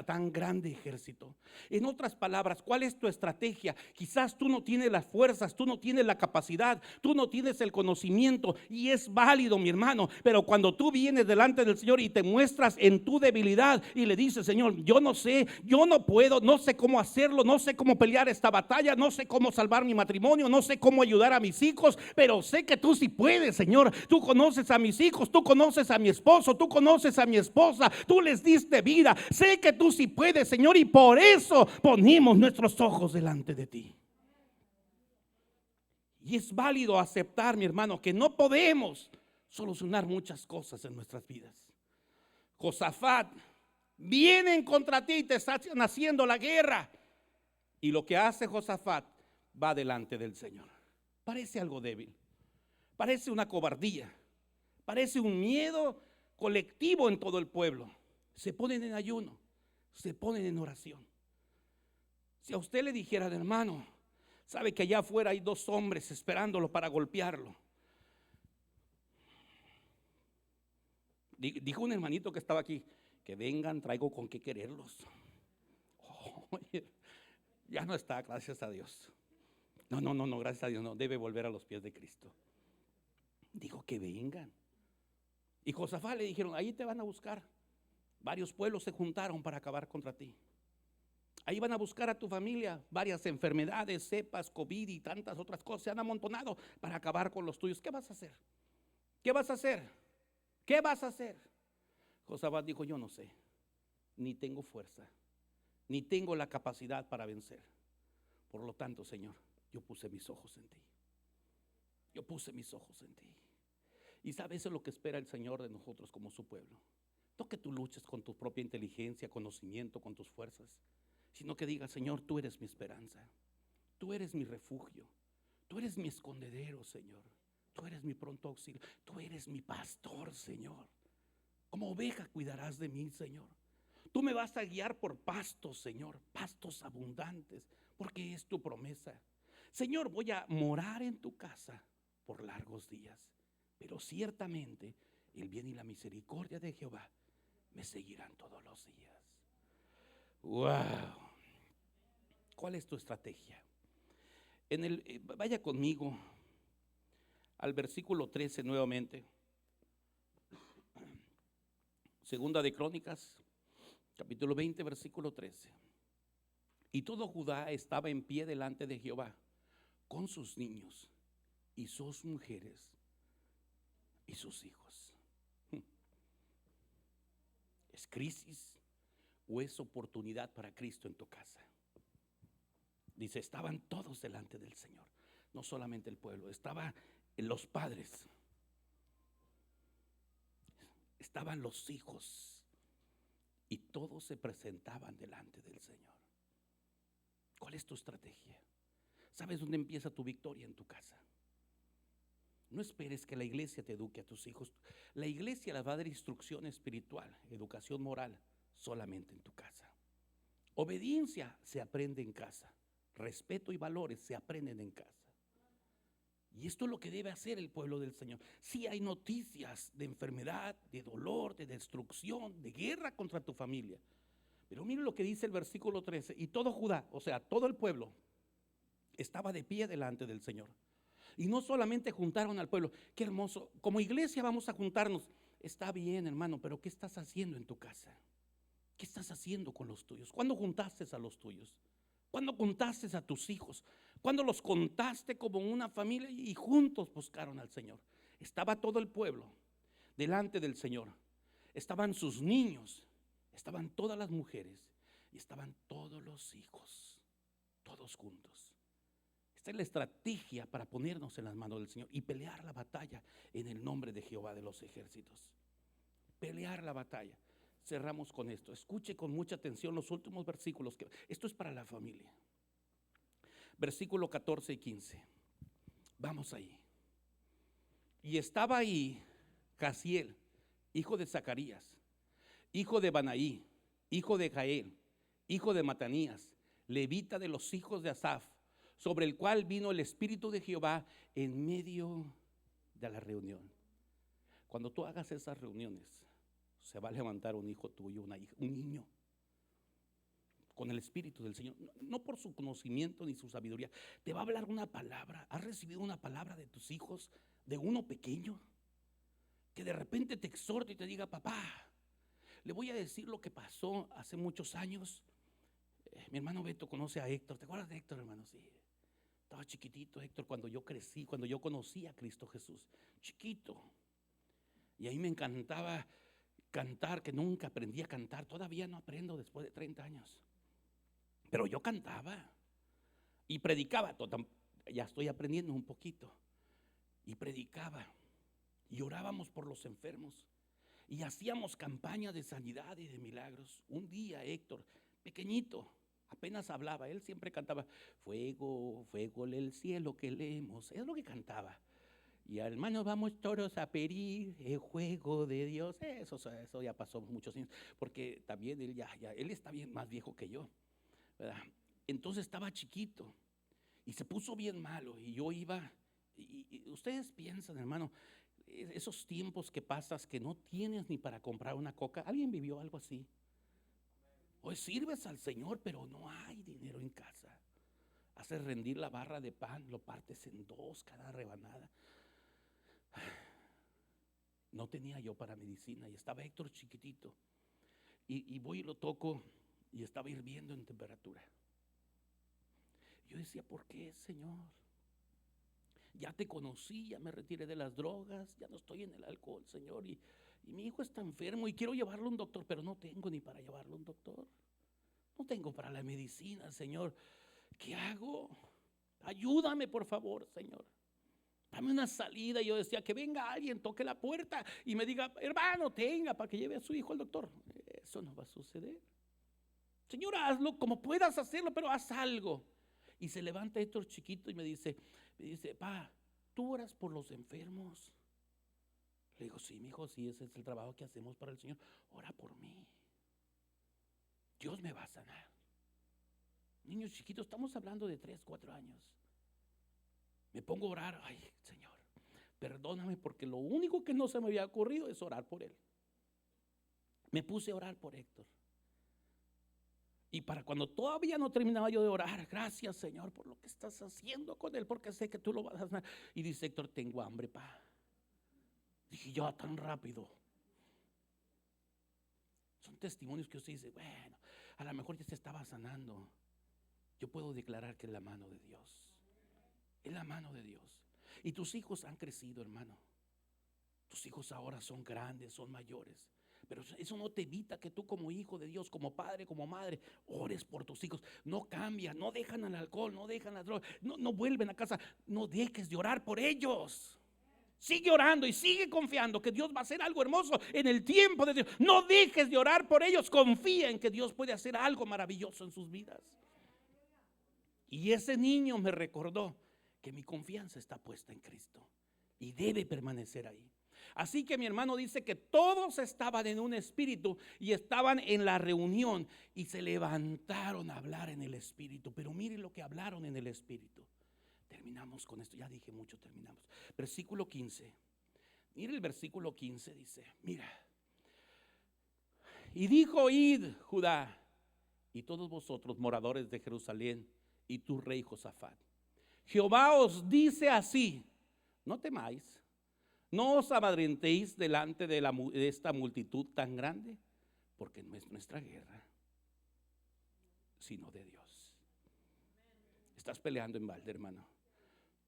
tan grande ejército. En otras palabras, ¿cuál es tu estrategia? Quizás tú no tienes las fuerzas, tú no tienes la capacidad, tú no tienes el conocimiento, y es válido, mi hermano, pero cuando tú vienes delante del Señor y te muestras en tu debilidad y le dices: Señor, yo no sé, yo no puedo, no sé cómo hacerlo, no sé cómo pelear esta batalla, no sé cómo salvar mi matrimonio, no sé cómo ayudar a mis hijos, pero sé que tú sí puedes, Señor. Tú conoces a mis hijos, tú conoces a mi esposo, tú conoces a mi esposa, tú les diste vida. Sé que tú sí puedes, Señor, y por eso ponemos nuestros ojos delante de ti. Y es válido aceptar, mi hermano, que no podemos solucionar muchas cosas en nuestras vidas. Josafat, vienen contra ti y te están haciendo la guerra. Y lo que hace Josafat, va delante del Señor. Parece algo débil, parece una cobardía, parece un miedo colectivo en todo el pueblo. Se ponen en ayuno, se ponen en oración. Si a usted le dijeran: hermano, sabe que allá afuera hay 2 hombres esperándolo para golpearlo. Dijo un hermanito que estaba aquí: que vengan, traigo con qué quererlos. Ya no está, gracias a Dios. No, gracias a Dios no, debe volver a los pies de Cristo. Dijo que vengan. Y Josafat le dijeron: ahí te van a buscar. Varios pueblos se juntaron para acabar contra ti. Ahí van a buscar a tu familia. Varias enfermedades, cepas, COVID y tantas otras cosas se han amontonado para acabar con los tuyos. ¿Qué vas a hacer? ¿Qué vas a hacer? ¿Qué vas a hacer? Josafat dijo, yo no sé, ni tengo fuerza, ni tengo la capacidad para vencer. Por lo tanto, Señor, yo puse mis ojos en ti. Yo puse mis ojos en ti. Y sabes, eso es lo que espera el Señor de nosotros como su pueblo. No que tú luches con tu propia inteligencia, conocimiento, con tus fuerzas, sino que digas, Señor, tú eres mi esperanza, tú eres mi refugio, tú eres mi escondedero, Señor, tú eres mi pronto auxilio, tú eres mi pastor, Señor. Como oveja cuidarás de mí, Señor. Tú me vas a guiar por pastos, Señor, pastos abundantes, porque es tu promesa. Señor, voy a morar en tu casa por largos días, pero ciertamente el bien y la misericordia de Jehová me seguirán todos los días. Wow. ¿Cuál es tu estrategia? Vaya conmigo al versículo 13 nuevamente. Segunda de Crónicas, capítulo 20, versículo 13. Y todo Judá estaba en pie delante de Jehová, con sus niños y sus mujeres y sus hijos. ¿Es crisis o es oportunidad para Cristo en tu casa? Dice, estaban todos delante del Señor, no solamente el pueblo, estaban los padres, estaban los hijos, y todos se presentaban delante del Señor. ¿Cuál es tu estrategia? ¿Sabes dónde empieza tu victoria? En tu casa. No esperes que la iglesia te eduque a tus hijos. La iglesia les va a dar instrucción espiritual, educación moral, solamente en tu casa. Obediencia se aprende en casa. Respeto y valores se aprenden en casa. Y esto es lo que debe hacer el pueblo del Señor. Sí hay noticias de enfermedad, de dolor, de destrucción, de guerra contra tu familia. Pero mire lo que dice el versículo 13. Y todo Judá, o sea, todo el pueblo, estaba de pie delante del Señor. Y no solamente juntaron al pueblo. Qué hermoso. Como iglesia vamos a juntarnos. Está bien, hermano, pero ¿qué estás haciendo en tu casa? ¿Qué estás haciendo con los tuyos? ¿Cuándo juntaste a los tuyos? ¿Cuándo contaste a tus hijos? ¿Cuándo los contaste como una familia y juntos buscaron al Señor? Estaba todo el pueblo delante del Señor. Estaban sus niños, estaban todas las mujeres y estaban todos los hijos, todos juntos. Esta es la estrategia para ponernos en las manos del Señor y pelear la batalla en el nombre de Jehová de los ejércitos. Pelear la batalla. Cerramos con esto. Escuche con mucha atención los últimos versículos. Esto es para la familia. Versículo 14 y 15. Vamos ahí. Y estaba ahí Casiel, hijo de Zacarías, hijo de Banaí, hijo de Jael, hijo de Matanías, levita de los hijos de Asaf, sobre el cual vino el Espíritu de Jehová en medio de la reunión. Cuando tú hagas esas reuniones, se va a levantar un hijo tuyo, una hija, un niño, con el Espíritu del Señor, no por su conocimiento ni su sabiduría. Te va a hablar una palabra. ¿Has recibido una palabra de tus hijos, de uno pequeño, que de repente te exhorte y te diga, papá, le voy a decir lo que pasó hace muchos años? Mi hermano Beto conoce a Héctor. ¿Te acuerdas de Héctor, hermano? Sí. Estaba chiquitito Héctor cuando yo crecí, cuando yo conocí a Cristo Jesús. Chiquito. Y ahí me encantaba cantar, que nunca aprendí a cantar. Todavía no aprendo después de 30 años. Pero yo cantaba y predicaba. Ya estoy aprendiendo un poquito. Y predicaba. Y orábamos por los enfermos. Y hacíamos campaña de sanidad y de milagros. Un día Héctor, pequeñito, apenas hablaba. Él siempre cantaba, fuego, fuego del cielo que leemos. Es lo que cantaba. Y hermanos, vamos todos a pedir el juego de Dios. Eso ya pasó muchos años. Porque también él está bien más viejo que yo, ¿verdad? Entonces estaba chiquito y se puso bien malo. Y yo iba, y ustedes piensan, hermano, esos tiempos que pasas que no tienes ni para comprar una coca. ¿Alguien vivió algo así? Hoy sirves al Señor, pero no hay dinero en casa. Haces rendir la barra de pan, lo partes en dos cada rebanada. No tenía yo para medicina y estaba Héctor chiquitito. y voy y lo toco y estaba hirviendo en temperatura. Yo decía, ¿por qué, Señor? Ya te conocí, ya me retiré de las drogas, ya no estoy en el alcohol, Señor, y mi hijo está enfermo y quiero llevarlo a un doctor, pero no tengo ni para llevarlo a un doctor. No tengo para la medicina, Señor. ¿Qué hago? Ayúdame, por favor, Señor. Dame una salida. Y yo decía, que venga alguien, toque la puerta y me diga, hermano, tenga para que lleve a su hijo al doctor. Eso no va a suceder. Señor, hazlo como puedas hacerlo, pero haz algo. Y se levanta Héctor chiquito y me dice, pa, ¿tú oras por los enfermos? Le digo, sí, mi hijo, sí, ese es el trabajo que hacemos para el Señor. Ora por mí. Dios me va a sanar. Niños chiquitos, estamos hablando de 3, 4 años. Me pongo a orar, ay, Señor, perdóname, porque lo único que no se me había ocurrido es orar por él. Me puse a orar por Héctor. Y para cuando todavía no terminaba yo de orar, gracias, Señor, por lo que estás haciendo con él, porque sé que tú lo vas a sanar. Y dice Héctor, tengo hambre, pa. Dije, yo tan rápido. Son testimonios que usted dice, bueno, a lo mejor ya se estaba sanando. Yo puedo declarar que es la mano de Dios. Es la mano de Dios. Y tus hijos han crecido, hermano. Tus hijos ahora son grandes, son mayores. Pero eso no te evita que tú, como hijo de Dios, como padre, como madre, ores por tus hijos. No cambian, no dejan el alcohol, no dejan las drogas, no vuelven a casa. No dejes de orar por ellos. Sigue orando y sigue confiando que Dios va a hacer algo hermoso en el tiempo de Dios. No dejes de orar por ellos. Confía en que Dios puede hacer algo maravilloso en sus vidas. Y ese niño me recordó que mi confianza está puesta en Cristo y debe permanecer ahí. Así que mi hermano dice que todos estaban en un espíritu y estaban en la reunión y se levantaron a hablar en el espíritu. Pero miren lo que hablaron en el espíritu. Terminamos con esto, ya dije mucho, terminamos. Versículo 15. Mire el versículo 15, dice, mira. Y dijo, id, Judá, y todos vosotros moradores de Jerusalén, y tu rey Josafat. Jehová os dice así, no temáis, no os amedrentéis delante de esta multitud tan grande, porque no es nuestra guerra, sino de Dios. Estás peleando en balde, hermano.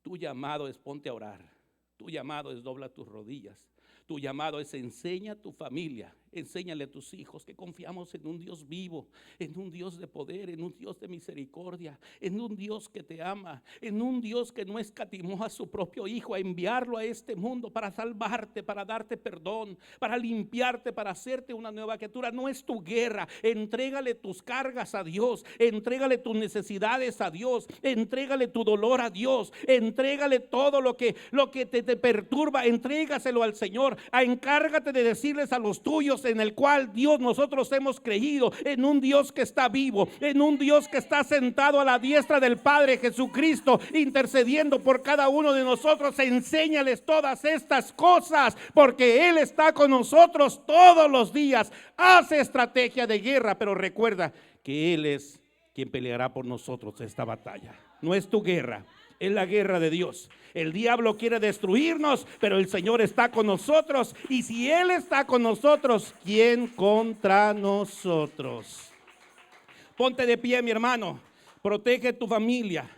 Tu llamado es ponte a orar. Tu llamado es dobla tus rodillas. Tu llamado es enseña a tu familia, enséñale a tus hijos que confiamos en un Dios vivo, en un Dios de poder, en un Dios de misericordia, en un Dios que te ama, en un Dios que no escatimó a su propio hijo a enviarlo a este mundo para salvarte, para darte perdón, para limpiarte, para hacerte una nueva criatura. No es tu guerra. Entrégale tus cargas a Dios, entrégale tus necesidades a Dios, entrégale tu dolor a Dios, entrégale todo lo que te perturba, entrégaselo al Señor. Encárgate de decirles a los tuyos en el cual Dios, nosotros hemos creído en un Dios que está vivo, en un Dios que está sentado a la diestra del Padre Jesucristo, intercediendo por cada uno de nosotros. Enséñales todas estas cosas, porque Él está con nosotros todos los días. Hace estrategia de guerra, pero recuerda que Él es quien peleará por nosotros esta batalla. No es tu guerra, es la guerra de Dios. El diablo quiere destruirnos, pero el Señor está con nosotros. Y si Él está con nosotros, ¿quién contra nosotros? Ponte de pie, mi hermano. Protege tu familia.